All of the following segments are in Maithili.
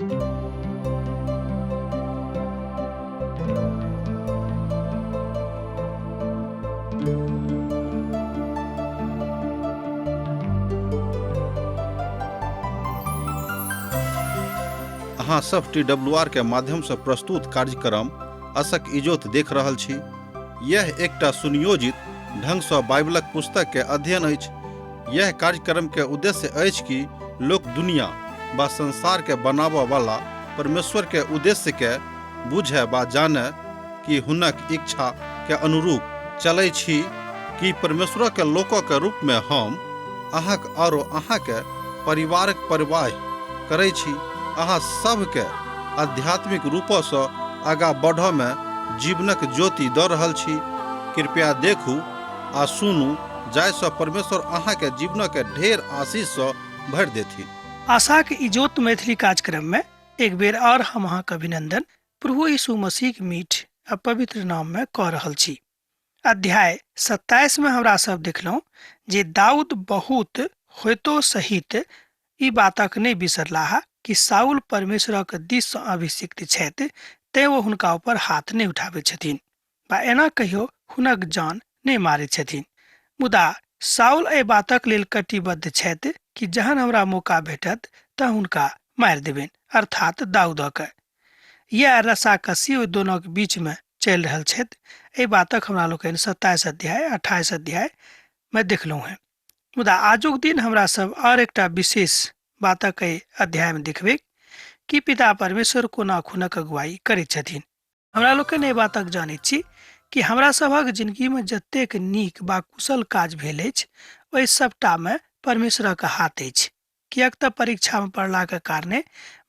अहाँ सब TWR के माध्यम से प्रस्तुत कार्यक्रम असक इजोत देख रहल छी। यह एकटा सुनियोजित ढंग से बाइबलक पुस्तक के अध्ययन अछि। यह कार्यक्रम के उद्देश्य अछि कि लोक दुनिया व संसार के बनाबय वाला परमेश्वर के उद्देश्य के बुझे व जाने कि हुनक इच्छा के अनुरूप चलै छी कि परमेश्वर के लोकों के रूप में हम अहाँक और अहाँ के परिवारक परवाह करै छी। अहाँ सबके आध्यात्मिक रूपों से आगा बढ़य में जीवनक ज्योति दऽ रहल छी। कृपया देखू आ सुनू, जाहिसँ परमेश्वर अहाँ के जीवन के ढेर आशीष से भरि देथि। आशा के इजोत मैथिली कार्यक्रम में एक बेर और हम अहाँ के अभिनंदन प्रभु यीशु मसीह के मीठ आ पवित्र नाम में कह रहल छी। अध्याय 27 में हमरा सब देखलहुं जे दाऊद बहुत होइतो सहित ई बातक नहीं बिसरलाह कि साउल परमेश्वरक दिस सँ अभिषिक्त छथि, तें वो हुनका ऊपर हाथ नहीं उठाबै छथिन वा एना कहियो हुनक जान नहीं मारै छथिन। मुदा साउल एहि बातक लेल कटिबद्ध छथि कि जहन हमरा मौका भेटत तऽ हुनका मारि देबनि, अर्थात दाऊदक। यह रस्साकसी ओहि दोनों के बीच में चलि रहल छथि। एहि बातक हमरा लोकनि 27 अध्याय 28 अध्याय में देखलहुं हैं। मुदा आजुक दिन हमरा सब और एकटा विशेष बातक अध्याय में देखबे कि पिता परमेश्वर कोना खुनक अगुवाई करैत छथिन। हमरा लोकनि एहि बातक जानैत छी कि हमरा सभक जिंदगी में जतेक नीक वा कुशल काज भेल अछि, ओहि सबटा में परमेश्वरक हाथ अछि। किएक तऽ परीक्षा में पढ़ला के कारणे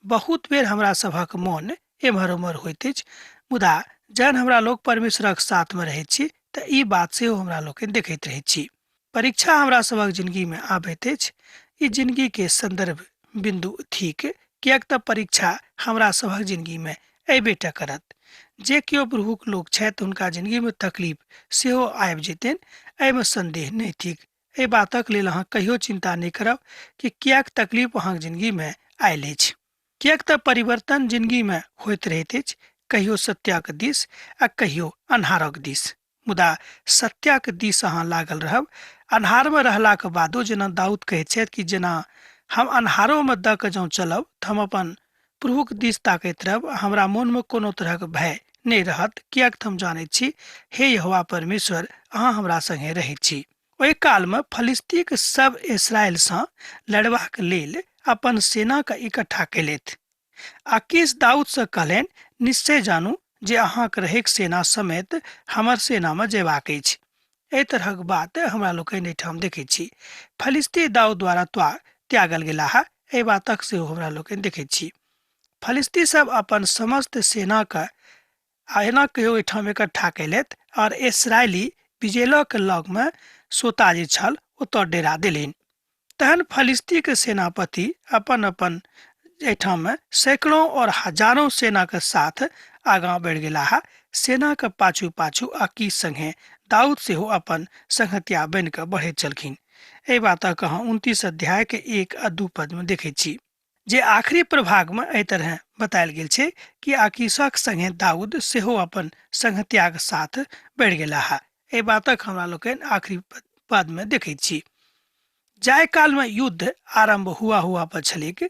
बहुत बेर हमरा सभक मन एम्हर उम्हर होइत अछि। मुदा जहन हमरा लोग परमेश्वरक साथ में रहैत छी तऽ ई बात सेहो हमरा लोकनि देखैत रहैत छी। परीक्षा हमरा सभक जिंदगी में आबैत अछि। ई जिंदगी के संदर्भ बिंदु थिक, किएक तऽ परीक्षा हमरा सभक जिंदगी में अयबेटा करत। जे केओ प्रभुक लोक छथि हुनका जिंदगी में तकलीफ सेहो आबि जेतनि, एहिमे संदेह नहीं थिक। एहि बातक लेल अहाँ कहियो चिंता नहीं करब कि किएक तकलीफ अहाँक जिंदगी में आयल अछि। किएक तऽ परिवर्तन जिंदगी में होइत रहैत अछि, कहियो सत्यक दिस आ कहियो अन्हारक दिस। मुदा सत्यक दिस अहाँ लागल रहब। अन्हार में रहलाक बादो जेना दाऊद कहैत छथि कि जेना हम अन्हारों में दऽ कऽ जँ चलब तऽ हम अपन प्रभुक दिस ताकैत रहब, हमरा मन में कोनो तरहक भय नहीं रहत, किएक तऽ हम जानैत छी हे यहोवा परमेश्वर अहाँ हमरा संगे रहैत छी। ओहि काल में फलिस्तीक सब इस्राएल सँ लड़बाक लेल अपन सेना के इकट्ठा केलथि। आकीश दाऊद से कहलनि, निश्चय जानू जे अहाँक रहैक सेना समेत हमर सेना में जेबाक अछि। एहि तरहक बात हमरा लोकनि एहिठाम देखैत छी। फलिस्ती दाऊद द्वारा त्यागल गेलाह, एहि बातक सेहो हमरा लोकनि देखैत छी। फलिस्ती सब अपन समस्त सेना के एना कहियो एहिठाम इकट्ठा केलथि और इस्राएली बिजेलो के लग में सोता जे छल ओतऽ डेरा देलनि। तहन फलिस्ती के सेनापति अपन अपन एहिठाम में सैकड़ों और हजारों सेना के साथ आगां बढ़ि गेलाह। सेना के पाछू पाछू आकीश संगे दाऊद सेहो अपन संगतिया बन कऽ बढ़ैत छलखिन। एहि बातक अहाँ 29 अध्याय के 1 आ 2 पद में देखैत छी, जे आखिरी प्रभाग में एहि तरह बतायल गेल छै कि आकीशक संगे दाऊद सेहो अपन संगतिया के साथ बढ़ि गेलाह। एहि बातक हमरा लोकनि आखिरी पद में देखैत छी। जाय काल में युद्ध आरंभ हुआ पर छलैक,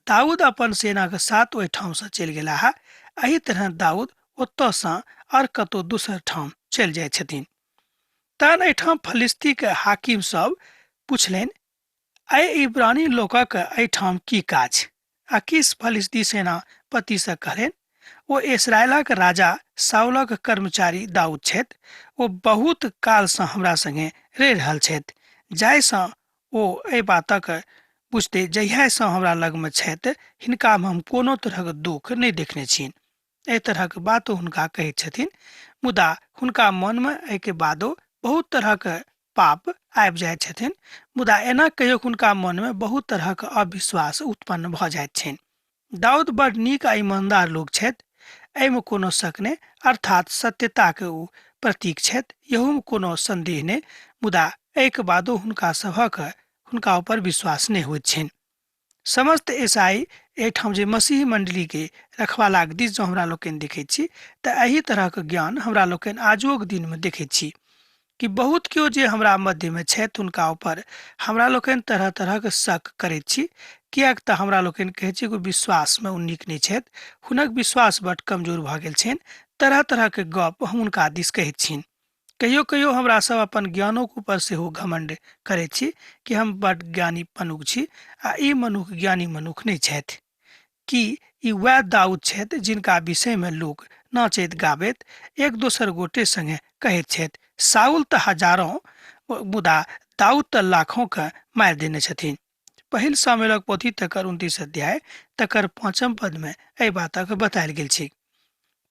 दाऊद अपन सेना के साथ ओहि ठाम से चलि गेलाह। एही तरह दाऊद ओतऽ सँ और कतौ दोसर ठाम चलि जाय छथिन। तहन एहिठाम फलिस्ती के हाकिम सब पुछलनि, अय इब्रानी लोकक एहिठाम की काज? आकीश फलिस्ती सेनापति से कहलनि, ओ इस्राएलक राजा साउलक कर्मचारी दाऊद छथि। ओ बहुत काल से हमरा संगे रहि रहल छथि। जाय सँ ओ एहि बातक बुझते जहिया सँ हमरा लग में छथि, हिनका में हम कोनो तरहक दुख नहीं देखने छियनि। एहि तरहक बात हुनका कहैत छथिन। मुदा हुनका मन में एहि के बादो बहुत तरहक पाप आबि जाइत छथिन। मुदा एना कहियो हुनका मन में बहुत तरहक अविश्वास उत्पन्न भऽ जाइत छनि। दाऊद बड़ नीक आ ईमानदार लोग छथि, एहिमे कोनो शक नहीं, अर्थात सत्यता के ओ प्रतीक छथि, यहू में कोनो संदेह नहीं। मुदा एहि के बादो हुनका सभक हुनका ऊपर विश्वास नहीं होइत छनि। समस्त ईसाई एहिठाम जे मसीह मंडली के रखवालाक दिस जो हमरा लोकनि देखैत छी तऽ एही तरहक ज्ञान हमरा लोकनि आजुक दिन में देखैत छी कि बहुत केओ जे हमरा मध्य में छथि हुनका ऊपर हमरा लोकनि तरह तरह के शक करैत छी, किएक तऽ हमरा लोकनि कहै छी कि विश्वास में ओ नीक नहि छथि, हुनक विश्वास बड कमजोर भऽ गेल छनि, तरह तरह के गप हम हुनका दिस कहैत छिन। कहियो कहियो हमरा सब अपन ज्ञानोक ऊपर सेहो घमंड करैत छी कि हम बड ज्ञानी मनुख छी आ ई मनुख ज्ञानी मनुख नहि छथि। कि ई वैह दाऊद छथि जिनका विषय में लोग नाचैत गाबैत एक दोसर गोटे संगे कहैत छथि, साउल तऽ हजारों मुदा दाऊद तऽ लाखों के मारि देने छथिन। पहिल सामुएलक पोथी तकर 29 अध्याय तकर 5 पद में एहि बातक बतायल गेल छै।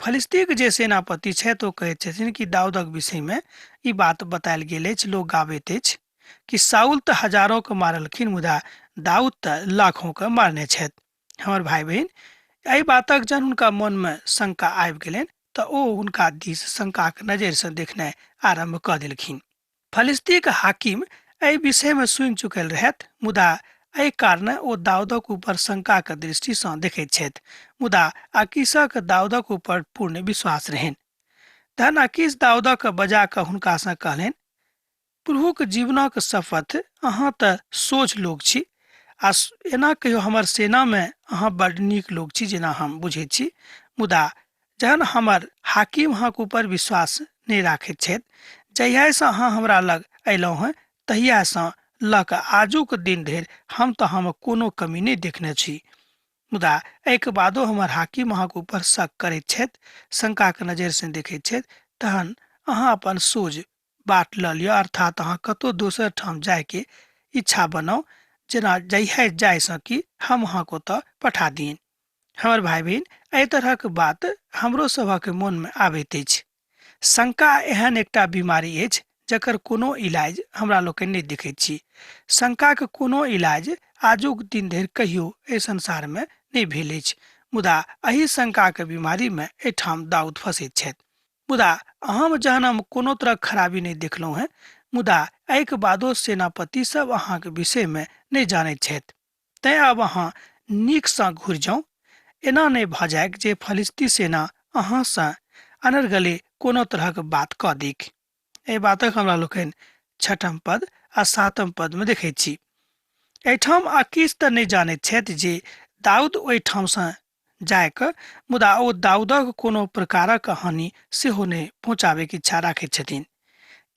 फलिस्ती के जे सेनापति छथि ओ कहैत छथिन कि दाऊदक विषय में ई बात बतायल गेल अछि, लोग गाबैत अछि कि साउल तऽ हजारों के मारलखिन मुदा दाऊद तऽ लाखों के मारने छथि। हमर भाई बहन, एहि बातक जन हुनका मन में शंका आबि गेलनि तऽ ओ हुनका दिस शंका के नजर से देखनाइ आरंभ कऽ देलखिन। फलिस्ती के हाकिम एहि विषय में सुनि चुकल रहथि, मुदा एहि कारणे ओ दाऊदक ऊपर शंका के दृष्टि सँ देखैत छथि, मुदा अकीशक दाऊदक ऊपर पूर्ण विश्वास रहनि। तहन अकीश दाऊदक बजा कऽ हुनका सँ कहलनि, प्रभुक जीवनक शपथ अहाँ तऽ सोझ लोग छी आ एना कहियो हमर सेना में अहाँ बड नीक लोग छी जेना हम बुझैत छी, मुदा जहन हमर हाकिम अहाँके ऊपर विश्वास नहि राखैत छथि, जहिया से अहाँ हमरा लग अयलहुँ हैं तहिया से लऽ कऽ आजुक दिन धरि हम तऽ हम कोनो कमी नहि देखने छी, मुदा एहिके बादो हमर हाकिम अहाँके ऊपर शक करैत छथि, शंका के नजर से देखैत छथि, तहन अहाँ अपन सोझ बाट लऽ लिअ, अर्थात अहाँ कतौ दोसर ठाम जाय के इच्छा बनाउ जेना जहिया जाय सकी हम अहाँके ओतऽ पठा दियनि। हमर भाई बहन, एहि तरहक बात हमरो सभक मन में आबैत अछि। शंका एहन एकटा बीमारी अछि जकर कोनो इलाज हमरा लोकनि नहि देखैत छी। शंका के कोनो इलाज आजुक दिन धरि कहियो एहि संसार में नहि भेल अछि, मुदा एही शंका के बीमारी में एहिठाम दाऊद फंसैत छथि। मुदा हम जहन हम कोनो तरह खराबी नहीं देखलहुँ हैं, मुदा एहिके बादो सेनापति सब अहाँ के विषय में नहीं जानैत छथि, तैं अब अहाँ नीक सँ घुरि जाउ, एना नहीं भऽ जाय जे फलिस्ती सेना अहाँ सँ अनर्गले कोनो तरहक बात कऽ देख। एहि बातक हमरा लोकनि 6 पद आ 7 पद में देखैत छी। एहिठाम अकीश तऽ नहीं जानैत छथि जे दाऊद ओहिठाम सँ जाय कऽ, मुदा ओ दाऊदक कोनो प्रकारक हानि सेहो नहि पहुँचाबैके इच्छा राखैत छथिन,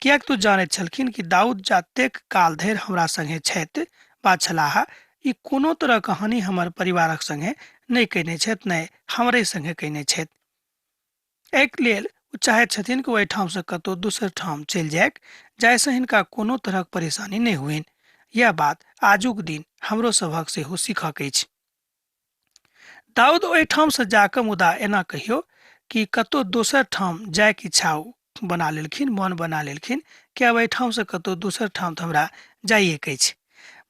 किएक तू जानैत छलखिन कि दाऊद जतेक काल धरि हमरा संगे छथि वा छलाह, ई कोनो तरहक हानि हमर परिवारक संगे नहीं कयने छथि, नहि हमरे संगे कयने छथि। एहिके लेल ओ चाहैत छथिन कि ओहिठाम सँ कतौ दोसर ठाम चलि जायक, जाहिसँ हिनका कोनो तरहक परेशानी नहीं हुअनि। यह बात आजुक दिन हमरो सभक सेहो सीखक अछि। दाऊद ओहिठाम सँ जाकऽ मुदा एना कहियो कि कतौ दोसर ठाम जायके इच्छा बना लेलखिन, मन बना लेलखिन कि अब एहिठाम सँ कतौ दोसर ठाम तऽ हमरा जाइएके अछि।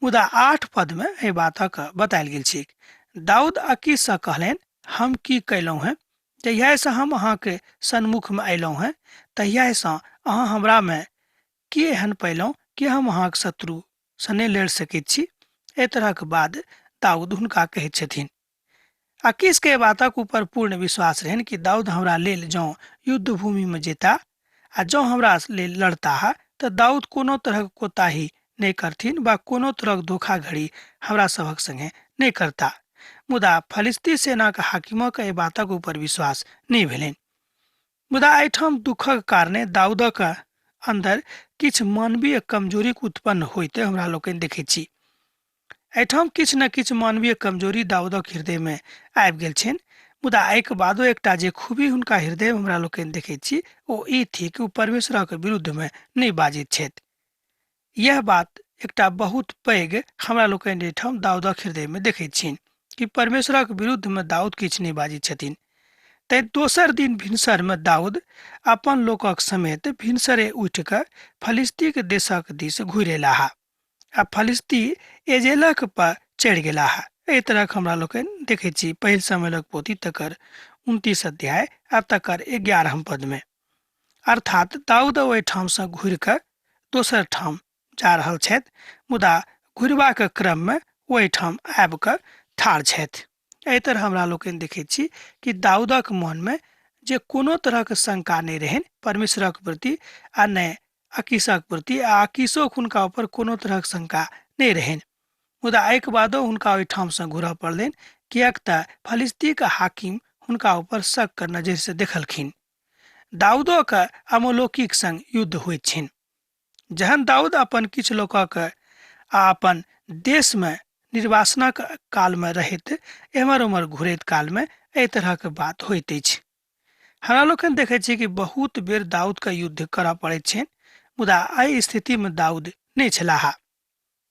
मुदा 8 पद में एहि बातक बतायल गेल छै। दाऊद अकीश सँ कहलनि, हम की कयलहुँ हैं, जहिया से हम अहाँके सन्मुख में अयलहुँ हैं तहिया से अहाँ हमरा में की एहन पयलहुँ कि हम अहाँके शत्रु सँ नहि लड़ि सकैत छी। एहि तरहक बात दाऊद हुनका कहैत छथिन। अकीश के बातक ऊपर पूर्ण विश्वास रहनि कि दाऊद हमरा लेल जँ युद्ध भूमि में जेता आ जँ हमरा लेल लड़ता तऽ दाऊद कोनो तरहक कोताही नहीं करथिन वा कोनो तरहक धोखाधड़ी हमरा सभक संगे नहीं करता। मुदा फलिस्ती सेना के हाकिमक एहि बातक ऊपर विश्वास नहीं भेलनि। मुदा एहिठाम दुखक कारणे दाऊदक अंदर किछु मानवीय कमजोरी उत्पन्न होइते हमरा लोकनि देखैत छी। एहिठाम किछु न किछु मानवीय कमजोरी दाऊदक हृदय में आबि गेल छनि, मुदा एहिके बादो एकटा जे खूबी हुनका हृदय में हमरा लोकनि देखैत छी ओ ई थी कि ओ परमेश्वरक विरुद्ध में नहीं बाजैत छथि। यह बात एकटा बहुत पैघ हमरा लोकनि एहिठाम दाऊदक हृदय में देखैत छिन कि परमेश्वरक विरुद्ध में दाऊद किछु नहीं बाजैत छथिन। तैं दोसर दिन भिनसर में दाऊद अपन लोकक समेत भिनसरे उठि कऽ फलिस्ती के देशक दिस घुरि एलाह आ फलिस्ती एजेलक पर चढ़ि गेलाह। एहि तरहक हमरा लोकनि देखैत छी पहिल सामुएलक पोथी तकर 29 अध्याय आ तकर 11 पद में, अर्थात दाऊद ओहिठाम सँ घुरि कऽ दोसर ठाम जा रहल छथि, मुदा घुरबाक क्रम में ओहिठाम आबि कऽ ठाढ़ छथि। एहि तरह हमरा लोकनि देखैत छी कि दाऊदक मन में जे कोनो तरहक शंका नहीं रहन परमेश्वरक प्रति आ नहि अकीसक प्रति, आ अकीसोक हुनका ऊपर कोनो तरहक शंका नहीं रहन। मुदा एहिके बादो हुनका ओहिठाम से घूरऽ पड़लनि, किएक तऽ फलिस्तीक हाकिम हुनका ऊपर शक के नजर से देखलखिन। दाऊदो के अमोलोकीक संग युद्ध होइत छनि। जहन दाऊद अपन किछु लोकक आ अपन देश में निर्वासनक काल में रहैत एम्हर उम्हर घुरैत काल में एहि तरहक बात होइत अछि। हमरा लोकनि देखैत छी कि बहुत बेर दाऊद के युद्ध करऽ पड़ैत छनि, मुदा एहि स्थिति में दाऊद नहीं छलाह,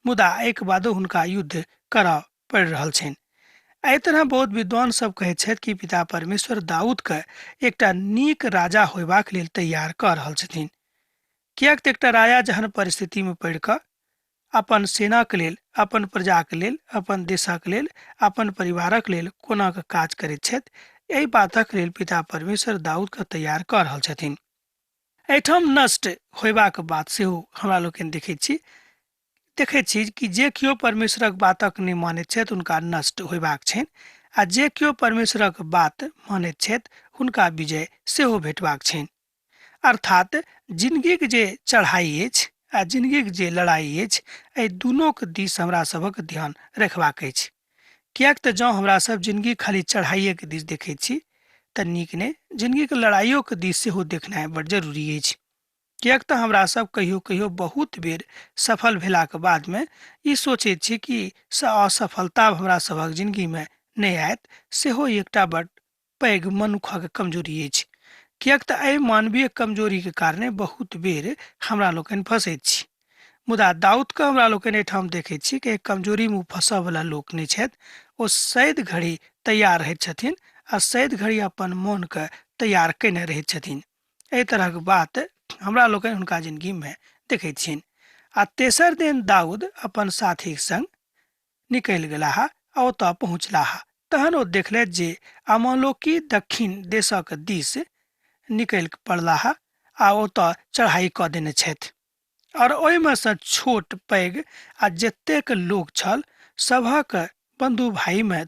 मुदा एक बादो हुनका युद्ध करऽ पड़ि रहल छनि। एहि तरह बहुत विद्वान सब कहैत छथि कि पिता परमेश्वर दाऊद के एकटा नीक राजा होयबाक लेल तैयार कऽ रहल छथिन। किएक तऽ एकटा राजा जहन परिस्थिति में पड़ि कऽ अपन सेनाक लेल, अपन प्रजाक लेल, अपन देशक लेल, अपन परिवारक लेल कोना कऽ काज करैत छथि, एहि बातक लेल पिता परमेश्वर दाऊद के तैयार कऽ रहल छथिन। एहिठाम नष्ट होयबाक बात सेहो हमरा लोकनि देखैत छी कि जे केओ परमेश्वरक बातक नहि मानैत छथि हुनका नष्ट होयबाक छनि, आ जे केओ परमेश्वरक बात मानैत छथि हुनका विजय सेहो भेटबाक छनि। अर्थात जिंदगीक जे चढ़ाई अछि आ जिंदगीक जे लड़ाई अछि, एहि दुनूक दिस हमरा सभक ध्यान रखबाक अछि। किएक तऽ जँ हमरा सब जिंदगी खाली चढ़ाइए के दिस देखैत छी तऽ नीक नहि, जिंदगीके लड़ाइयो के दिस सेहो देखनाइ बड़ जरूरी अछि। किएक तऽ हमरा सब कहियो कहियो बहुत बेर सफल भेलाक बाद में ई सोचैत छी कि असफलता हमरा सभक जिंदगी में नहीं आयत, सेहो एकटा बड़ पैघ मनुखक कमजोरी अछि। किएक तऽ एहि मानवीय कमजोरी के कारणे बहुत बेर हमरा लोकनि फंसैत छी। मुदा दाऊद के हमरा लोकनि एहिठाम देखैत छी कि कमजोरी में फंसऽ वाला लोक नहीं छथि। ओ सैद घड़ी तैयार रहैत छथिन आ सैद घड़ी अपन मन के तैयार केने रहैत छथिन। एहि तरहक बात हमरा लोकनि हुनका जिंदगी में देखैत छियनि। आ तेसर दिन दाऊद अपन साथीक संग निकलि गेलाह आ ओतऽ पहुँचलाह। तहन ओ देखलथि जे अमालोकी दक्षिण देशक दिस निकलि पड़लाह आ ओतऽ चढ़ाई कऽ देने छथि, और ओहिमे सँ छोट पैघ आ जतेक लोक छल सभक बंधु भाई में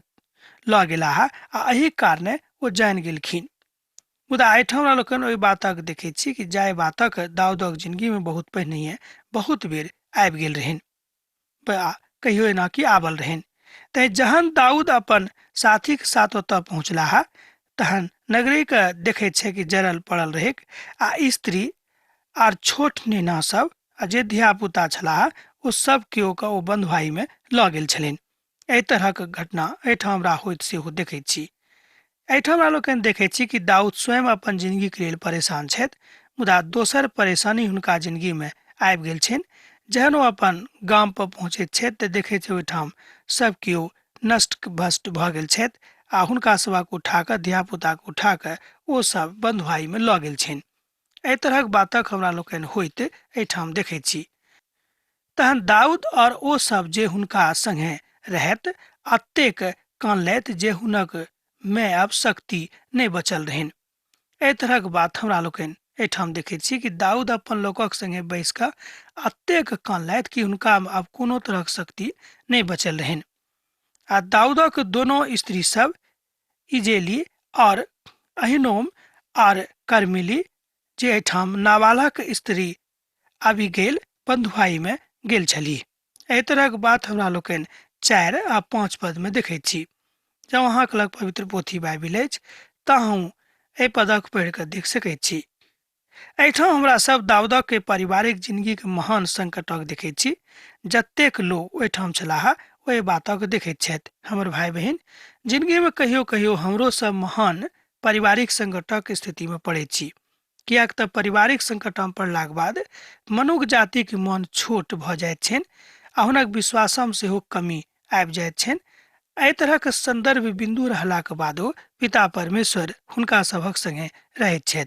लऽ गेलाह, आ एहि कारणे ओ जानि गेलखिन। मुदा एहिठाम हमरा लोकनि ओहि बातक देखैत छी कि जाहि बातक दाऊदक जिंदगी में बहुत पहिनहिए बहुत बेर आबि गेल रहनि, कहियो एना कि आबल रहनि। तै जहन दाऊद अपन साथी के साथ ओतऽ पहुँचलाह तहन नगरी के देखैत छै कि जरल पड़ल रहैक, आ स्त्री आर छोट नेना सब आ जे धिया पुता छलाह ओ सब केओ के ओ बंधुआई में लऽ गेल छलनि। एहि तरहक घटना एहिठाम हमरा होइत सेहो देखैत छी। एहिठाम हमरा लोकनि देखैत छी कि दाऊद स्वयं अपन जिंदगी के लेल परेशान छथि, मुदा दोसर परेशानी हुनका जिंदगी में आबि गेल छनि। जहन ओ अपन गाम पर पहुँचैत छथि तऽ देखैत छै ओहिठाम सब केओ नष्ट भ्रष्ट भऽ गेल छथि, आ हुनका सभक उठा कऽ धिया पुता के उठा कऽ ओ सब बंधुआई में लऽ गेल छनि। एहि तरहक बातक हमरा लोकनि होइत एहिठाम देखैत छी। तहन दाऊद और ओ सब जे हुनका संगे रहैत अतेक कानलथि जे हुनक में आब शक्ति नहीं बचल रहनि। एहि तरहक बात हमरा लोकनि एहिठाम देखैत छी कि दाऊद अपन लोकक संगे बैस कऽ अतेक कानलथि कि हुनका में आब कोनो तरहक शक्ति नहीं बचल रहनि। आ दाऊदक दोनों स्त्री सब इजेली और अहिनोम और कर्मिली जे एहिठाम नाबालक स्त्री अबीगैल बंधुआई में गेल छलीह। एहि तरहक बात हमरा लोकनि 4 आ 5 पद में देखैत छी। जँ अहाँके लग पवित्र पोथी बाइबिल अछि तऽ अहूँ एहि पदक पढ़ि कऽ देख सकैत छी। एहिठाम हमरा सब दाऊदक के पारिवारिक जिंदगी के महान संकटक देखैत छी। जतेक लोग ओहिठाम छलाह ओहि बातक देखैत छथि। हमर भाई बहिन, जिंदगी में कहियो कहियो हमरो सब महान पारिवारिक संकटक स्थिति में पड़ैत छी। किएक तऽ पारिवारिक संकट में पड़लाक बाद मनुष्य जाति के मन छोट भऽ जाइत छनि आ हुनक विश्वासम सेहो कमी आबि जाइत छनि। एहि तरहक संदर्भ बिंदु रहलाक बादो पिता परमेश्वर हुनका सभक संगे रहैत छथि।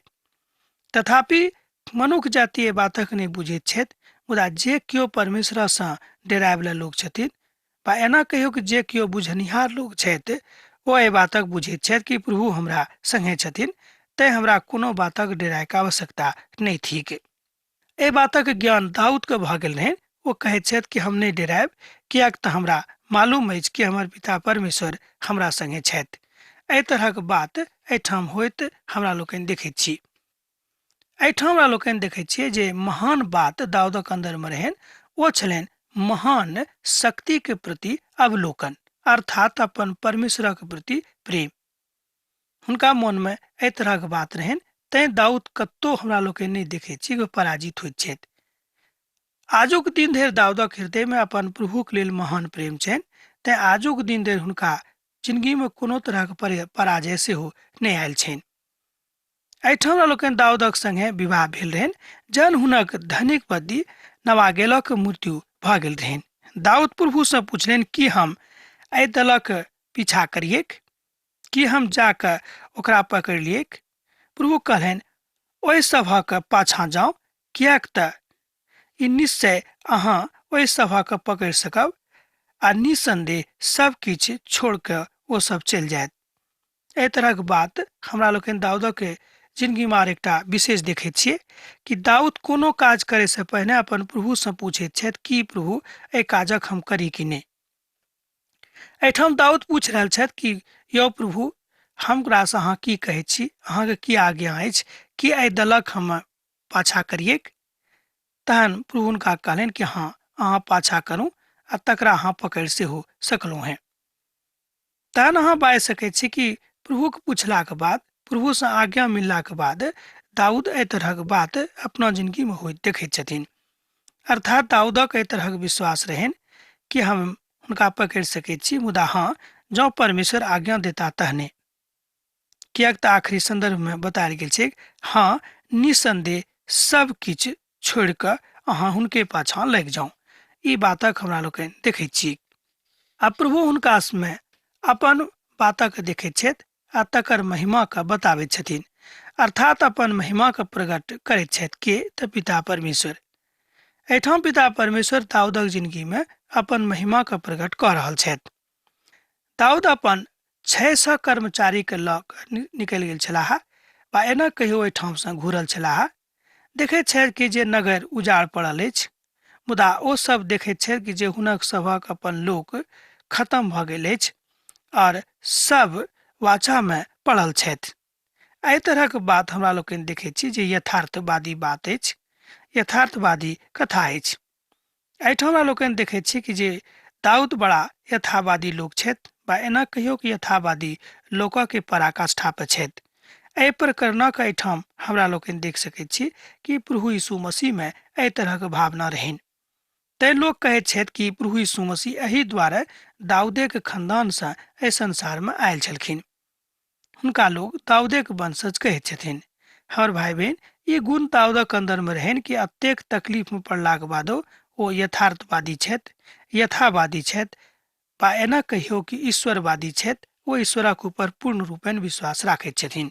तथापि मनुष्य जाति एहि बातक नहि बुझैत छथि, मुदा जे केओ परमेश्वरसँ डरायवला लोक छथिन, वा एना कहियौ कि जे केओ बुझनिहार लोक छथि, ओ एहि बातक बुझैत छथि कि प्रभु हमरा संगे छथिन, तैं हमरा कोनो बातक डरायके आवश्यकता नहीं थिक। एहि बातक ज्ञान दाऊद के भऽ गेल रहनि। ओ कहैत छथि कि हम नहीं डरायब, किएक तऽ हमरा मालूम अछि कि हमर पिता परमेश्वर हमरा संगे छथि। एहि तरहक बात एहिठाम होइत हमरा लोकनि देखैत छी। एहिठाम हमरा लोकनि देखैत छियै जे महान बात दाऊदक अन्दरमे रहनि ओ छलनि महान शक्ति के प्रति अवलोकन, अर्थात अपन परमेश्वरक प्रति प्रेम। हुनका मन में एहि तरहक बात रहनि, तैं दाऊद कत्तो हमरा लोकनि नहीं देखैत छी कि पराजित होइत छथि। आजुक दिन धरि दाऊदक हृदय में अपन प्रभुक लेल महान प्रेम छनि, तैं आजुक दिन धरि हुनका जिंदगी में कोनो तरहक पराजय सेहो नहीं आयल छनि। एहिठाम हमरा लोकनि दाऊदक संगे विवाह भेल रहनि, जहन हुनक धनिक पत्नी नबागेलक मृत्यु भऽ गेल रहनि। दाऊद प्रभु से पूछलनि कि हम एहि दलक पीछा करियेक, कि हम जाकर ओकरा पकड़ लियेक। प्रभु कहलनि, ओहि सभक पाछा जाउ, किएक तऽ ई निश्चय अहाँ ओहि सभक पकड़ि सकब आ निसंदेह सब किछु छोड़ कऽ ओ सब चलि जायत। एहि तरहक बात हमरा लोकनि दाऊदक जिंदगी में एकटा विशेष देखैत छियै कि दाऊद कोनो काज करे से पहिने अपन प्रभु से पूछैत छथि कि प्रभु एहि काजक हम करी कि नहि। एहिठाम दाऊद पूछ रहल छथि कि यौ प्रभु, हमरा से अहाँ की कहैत छी, अहाँके की आज्ञा अछि कि एहि दलक हम पाछा करियेक। तहन प्रभु हुनका कहलनि कि हाँ, अहाँ पाछा करू आ तकरा अहाँ पकड़ि सेहो सकलहुँ हैं। तहन अहाँ बाजि सकैत छी कि प्रभुके पूछलाक बाद, प्रभु से आज्ञा मिललाक बाद दाऊद एहि तरहक बात अपना जिंदगी में होइत देखैत छथिन। अर्थात दाऊदक एहि तरहक विश्वास रहनि कि हम हुनका पकड़ि सकैत छी, मुदा हाँ, जँ परमेश्वर आज्ञा देता तहने। किएक तऽ आखिरी संदर्भ में बतायल गेल छै, हाँ, निसंदेह सब किछु छोड़ि कऽ अहाँ हुनके पाछा लागि जाउ। ई बातक हमरा लोकनि देखैत छी। आ प्रभु हुनका में अपन बातक देखैत छथि आ तकर महिमा के बताबैत छथिन, अर्थात अपन महिमा के प्रकट करैत छथि के तऽ पिता परमेश्वर। एहिठाम पिता परमेश्वर दाऊदक जिंदगी में अपन महिमा के प्रकट कऽ रहल छथि। दाऊद अपन 600 कर्मचारी के लऽ कऽ निकलि गेल छलाह, वा एना कहियो ओहिठाम से घूरल छलाह। देखैत छथि कि जे नगर उजाड़ पड़ल अछि, मुदा ओ सब देखैत छथि कि जे हुनक सभक अपन लोक खत्म भऽ गेल अछि और सब वाचा में पड़ल छथि। एहि तरहक बात हमरा लोकनि देखैत छी जे यथार्थवादी बात अछि, यथार्थवादी कथा अछि। एहिठाम हमरा लोकनि देखैत छी कि जे दाऊद बड़ा यथावादी लोक छथि, वा एना कहियो कि यथावादी लोकक के पराकाष्ठा पर छथि। एहि प्रकरणक एहिठाम हमरा लोकनि देख सकैत छी कि प्रभु यीशु मसीह में एहि तरहक भावना रहनि। तैं लोग कहैत छथि कि प्रभु यीशु मसीह एहि दुआरे दाऊदे के खानदान से एहि संसार में आयल छलखिन। हुनका लोग दाऊदे के वंशज कहैत छथिन। हमर भाई बहन, ई गुण दाऊदक अंदर में रहनि कि अतेक तकलीफ में पड़लाक बादो ओ यथार्थवादी छथि, यथावादी छथि, वा एना कहियो कि ईश्वरवादी छथि। ओ ईश्वरक ऊपर पूर्ण रूपेण विश्वास राखैत छथिन।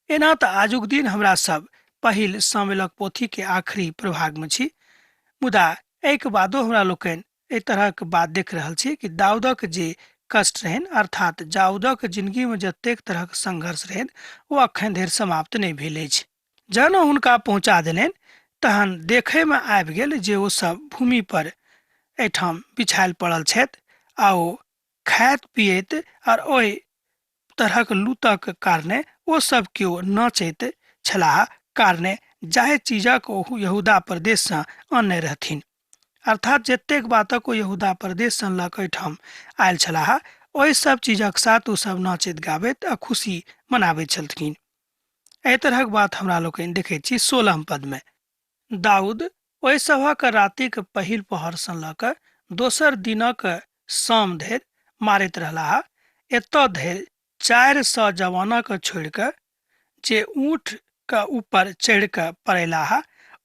एना तऽ आजुक दिन हमरा सब पहिल सामुएलक पोथी के आखिरी प्रभाग में छी, मुदा एहिके बादो हमरा लोकनि एहि तरहक बात देख रहल छी कि दाऊदक जे कष्ट रहनि, अर्थात दाऊदक जिंदगी में जतेक तरहक संघर्ष रहनि, ओ अखन धरि समाप्त नहीं भेल अछि। जहन ओ हुनका पहुंचा देलनि, तहन देखै में आबि गेल जे ओ सब भूमि पर एहिठाम बिछायल पड़ल छथि, आ ओ खाइत पियैत और ओहि तरहक लूतक कारणे ओ सब केओ नाचैत छलाह, कारणे जाहि चीजक ओ यहूदा प्रदेश से आनने रहथिन। अर्थात जतेक बातक ओ यहूदा प्रदेश से लऽ कऽ एहिठाम आयल छलाह, ओहि सब चीजक साथ ओ सब नाचैत गाबैत आ खुशी मनाबैत छलखिन। एहि तरहक बात हमरा लोकनि देखैत छी 16 पद में। दाऊद ओहि सभक रातिक पहिल पहर से लऽ कऽ दोसर दिनक शाम धरि मारैत रहलाह, एतऽ धरि 400 जवानक छोड़ि कऽ जे ऊँट के ऊपर चढ़ि कऽ पड़ेलाह,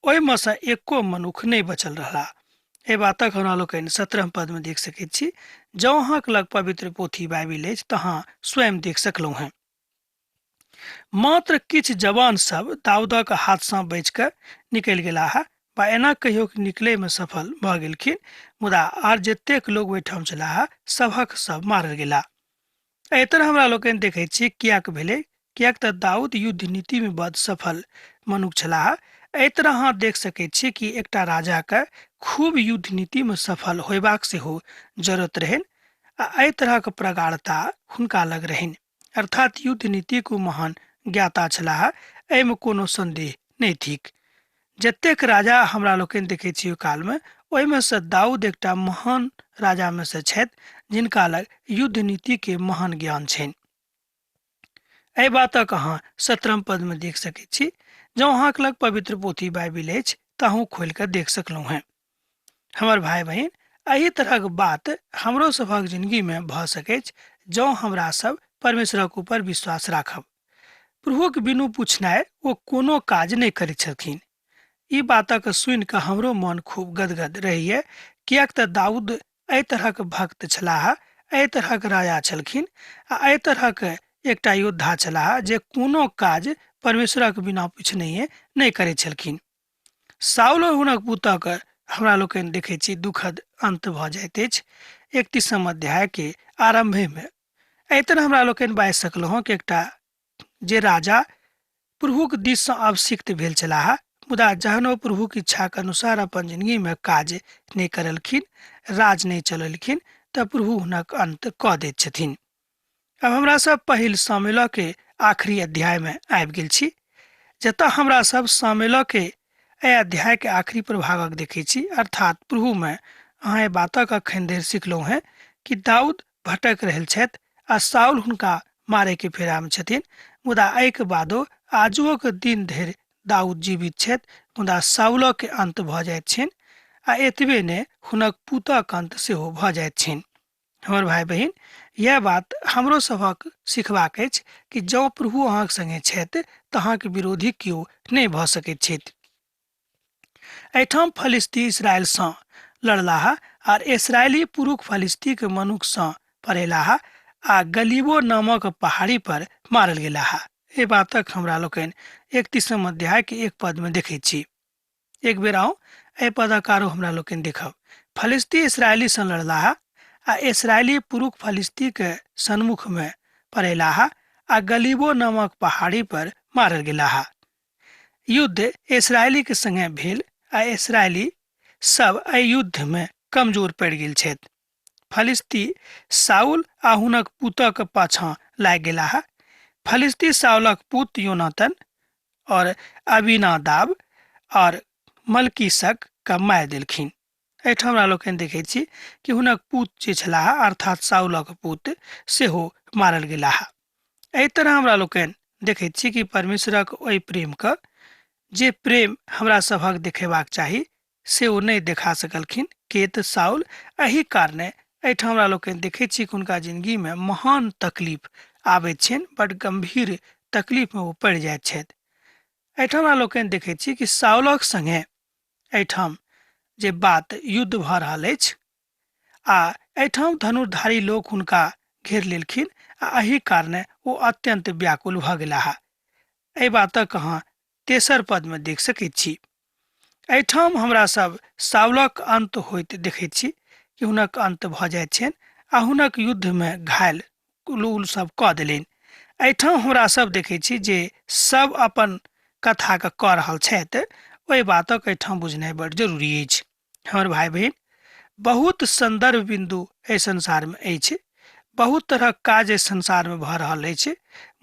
ओहिमे से एको मनुख नहीं बचल रहला। एहि बातक हमरा लोकनि 17 पद में देख सकैत छी। जँ अहाँक लग पवित्र पोथी बाइबिल अछि तऽ अहाँ स्वयं देख सकलहुँ हैं। मात्र किछु जवान सब दाऊदक हाथ से बचि कऽ निकलि गेलाह, वा एना कहियो कि निकलै में सफल भऽ गेलखिन, मुदा आर जतेक लोग ओहिठाम छलाह सभक सब मारल गेला। एहि तरह हमरा लोकनि देखैत छी किएक भेलै, किएक तऽ दाऊद युद्ध नीति में बड़ सफल मनुष्य छलाह। एहि तरह अहाँ देख सकैत छी कि एकटा राजा के खूब युद्ध नीति में सफल होयबाक सेहो जरूरत रहनि, आ एहि तरहक प्रगाढ़ता हुनका लग रहनि, अर्थात युद्ध नीतिक महान ज्ञाता छलाह। एहिमे कोनो संदेह नहि थिक। जतेक राजा हमरा लोकनि देखै छी ओहि कालमे, ओहिमे से दाऊद एकटा महान राजामे से छथि जिनका लग युद्ध नीति के महान ज्ञान छनि। एहि बातक अहाँ 17 पदमे देख सकैत छी। जँ अहाँक लग पवित्र पोथी बाइबिल अछि तऽ अहूँ खोलि कऽ देख सकलहुँ हेँ। हमर भाई बहिन, एहि तरहक बात हमरो सभक जिंदगीमे भऽ सकैछ जँ हमरा सब परमेश्वरक ऊपर विश्वास राखब। प्रभुक बिनु पूछनाइ ओ कोनो काज नहि करैत छलखिन। ई बातक सुनि कऽ हमरो मन खूब गदगद रहैए, किएक तऽ दाऊद एहि तरहक भक्त छलाह, एहि तरहक राजा छलखिन आ एहि तरहक एकटा योद्धा छलाह जे कोनो काज परमेश्वरक बिना पूछनहिए नहि करैत छलखिन। साउल और हुनक पुतक हमरा लोकनि देखैत छी दुखद अंत भऽ जाइत अछि 31 अध्याय के आरंभे। एहि तरह हमरा लोकनि बाजि सकलहुँ कि एकटा जे राजा प्रभुक दिससँ अभिषिक्त भेल छलाह, मुदा जहन ओ प्रभुक इच्छाक अनुसार अपन जिंदगीमे काज नहि करलखिन, राज नहि चलेलखिन, तऽ प्रभु हुनक अंत कऽ दैत छथिन। अब हमरा सब पहिल शामिल के आखिरी अध्याय में आबि गेल छी, जतऽ हमरा सब शामिल के एहि अध्याय के आखिरी प्रभागक देखै छी। अर्थात प्रभु में अहाँ एहि बातक अखन धरि सिखलहुँ हैं कि दाऊद भटक रहल छथि आ साउल हुनका मारे के फेरा में छथिन, मुदा एहिके बादो आजुओ के दिन धरि दाऊद जीवित छथि, मुदा साउल के अंत भऽ जाइत छनि आ एतबे ने हुनक पुतक अंत सेहो भऽ जाइत छनि। हमर भाई बहिन, यह बात हमरो सभक सिखबाक अछि कि जँ प्रभु अहाँक संगे छथि तऽ अहाँके विरोधी केओ नहि भऽ सकैत छथि। एहिठाम फलिस्ती इसराइलसँ लड़लाह आर इसराइली पुरुष फलिस्ती के मनुखसँ पड़ेलाह आ गलीबो नामक पहाड़ी पर मारल गेलाह। एहि बातक हमरा लोकनि 31 अध्याय के 1 पद में देखैत छी। एक बेर आउ एहि पदक आरो हमरा लोकनि देखब। फलिस्ती इसराइली सँ लड़लाह आ इसराइली पुरुष फलिस्ती के सन्मुख में पड़ेलाह आ गलीबो नामक पहाड़ी पर मारल गेलाह। युद्ध इसराइली के संगे भेल आ इसराइली सब एहि युद्ध में कमजोर पड़ि गेल छथि। फलिस्ती साउल आ हुनक पुतक पाछाँ लागि गेलाह। फलिस्ती साउलक पुत्र योनातन और अबीनादाब और मलकीसक का मारि देलखिन। एहिठाम हमरा लोकनि देखैत छी कि हुनक पुत्र जे छलाह अर्थात साउलक पुत्र सेहो मारल गेलाह। एहि तरह हमरा लोकनि देखैत छी कि परमेश्वरक ओहि प्रेमके जे प्रेम हमरा सभक देखेबाक चाही से ओ नहि देखा सकलखिन, के तऽ साउल एहि कारणे एहिठाम हमरा लोकनि देखैत छी कि हुनका जिंदगीमे महान तकलीफ आबैत छनि, बड गंभीर तकलीफ में ओ पड़ि जाइत छथि। एहिठाम हमरा लोकनि देखैत छी कि साउलक संगे एहिठाम जे बात युद्ध भऽ रहल अछि आ एहिठाम धनुर्धारी लोक हुनका घेर लेलखिन आ एहि कारणे ओ अत्यंत व्याकुल भऽ गेलाह। एहि बातक अहाँ 3 पद में देख सकैत छी। एहिठाम हमरा सब साउलक अंत होइत देखैत छी कि हुनक अंत भऽ जाइत छनि आ हुनक युद्ध में घायल कुलूल सब कऽ देलनि। एहिठाम हमरा सब देखैत छी जे सब अपन कथा के कऽ रहल छथि। ओहि बातक एहिठाम बुझनाइ बड़ जरूरी अछि। हमर भाई बहिन, बहुत संदर्भ बिंदु एहि संसार में अछि, बहुत तरहक काज एहि संसार में भऽ रहल अछि,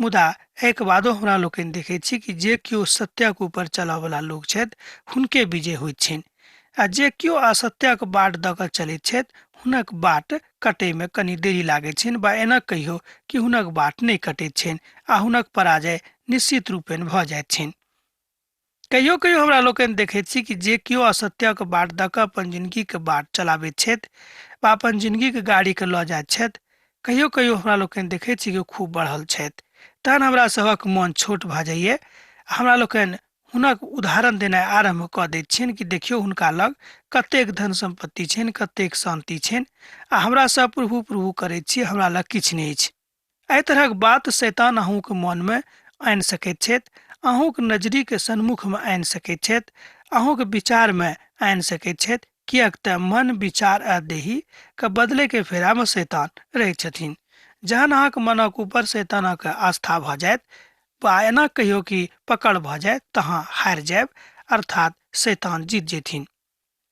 मुदा एक बादो हमरा लोकनि देखैत छी कि जे केओ सत्यक ऊपर चलऽ वाला लोग छथि हुनके विजय होइत छनि आ जे केओ असत्यक बाट दऽ कऽ चलैत छथि हुनक बाट कटै में कनि देरी लागैत छनि, बा एना कहियो कि हुनक बाट नहि कटैत छनि आ हुनक पराजय निश्चित रूपेण भऽ जाइत छनि। कहियो कहियो हमरा लोकनि देखैत छी कि जे केओ असत्यक बाट दऽ कऽ अपन जिंदगीके बाट चलाबैत छथि वा अपन जिंदगीके गाड़ीके लऽ जाइत छथि, कहियो कहियो हमरा लोकनि देखैत छी कि खूब बढ़ल छथि, तहन हमरा सभक मन छोट भऽ जाइए। हमरा लोकनि हुनक उदाहरण देनाइ आरम्भ कऽ दैत छियनि कि देखियौ हुनका लग कतेक धन सम्पत्ति छनि, कतेक शांति छनि आ हमरा सब प्रभु प्रभु करैत छी, हमरा लग किछु नहि अछि। एहि तरहक बात शैतान अहूँके मन में आनि सकैत छथि, अहूँके नजरी के सन्मुख में आनि सकैत छथि, अहूँके विचार में आनि सकैत छथि, किएक तऽ मन विचार आ देही के बदले के फेरा में शैतान रहैत छथिन। जहन अहाँके मनक ऊपर शैतानक आस्था भऽ जायत वा एना कहियो कि पकड़ भऽ जायत तऽ अहाँ हारि जायब, अर्थात शैतान जीत जेथिन।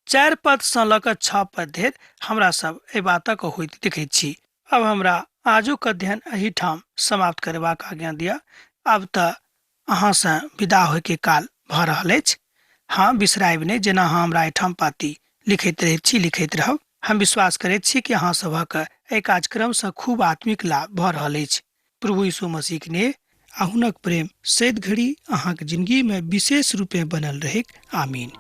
4 पद सँ लऽ कऽ 6 पद धरि हमरा सब एहि बातक होइत देखैत छी। अब हमरा आजुक अध्ययन एही ठाम समाप्त करबाक आज्ञा दिया। अब तऽ अहाँ से विदा होय के काल भऽ रहल अछि। हाँ, बिसरायब नहि, जेना अहाँ हमरा एहिठाम पाती लिखैत रहैत छी, लिखैत रहब। हम विश्वास करैत छी कि अहाँ सभक एहि कार्यक्रम से खूब आत्मिक लाभ भऽ रहल अछि। प्रभु यीशु मसीह के ने अहुनक प्रेम सैद घड़ी अहाँक जिंदगी में विशेष रूपे बनल रहे। आमीन।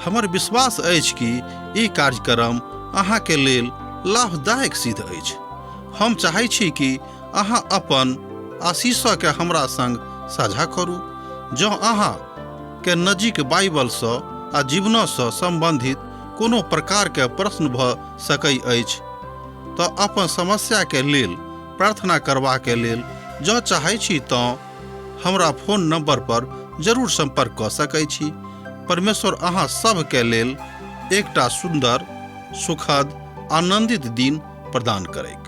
हमर विश्वास अछि कि ई कार्यक्रम अहाँ के लेल लाभदायक सिद्ध अछि। हम चाहै छी कि अहाँ अपन आशीषके हमरा संग साझा करू। जँ अहाँ के नजीक बाइबल सँ आ जीवन सँ संबंधित कोनो प्रकार के प्रश्न भऽ सकै अछि तऽ अपन समस्या के लेल प्रार्थना करबा के लेल जँ चाहै छी तऽ हमरा फोन नंबर पर जरूर संपर्क कऽ सकै छी। परमेश्वर अहाँ सब के लेल एकटा सुंदर, सुखद, आनंदित दिन प्रदान करैक।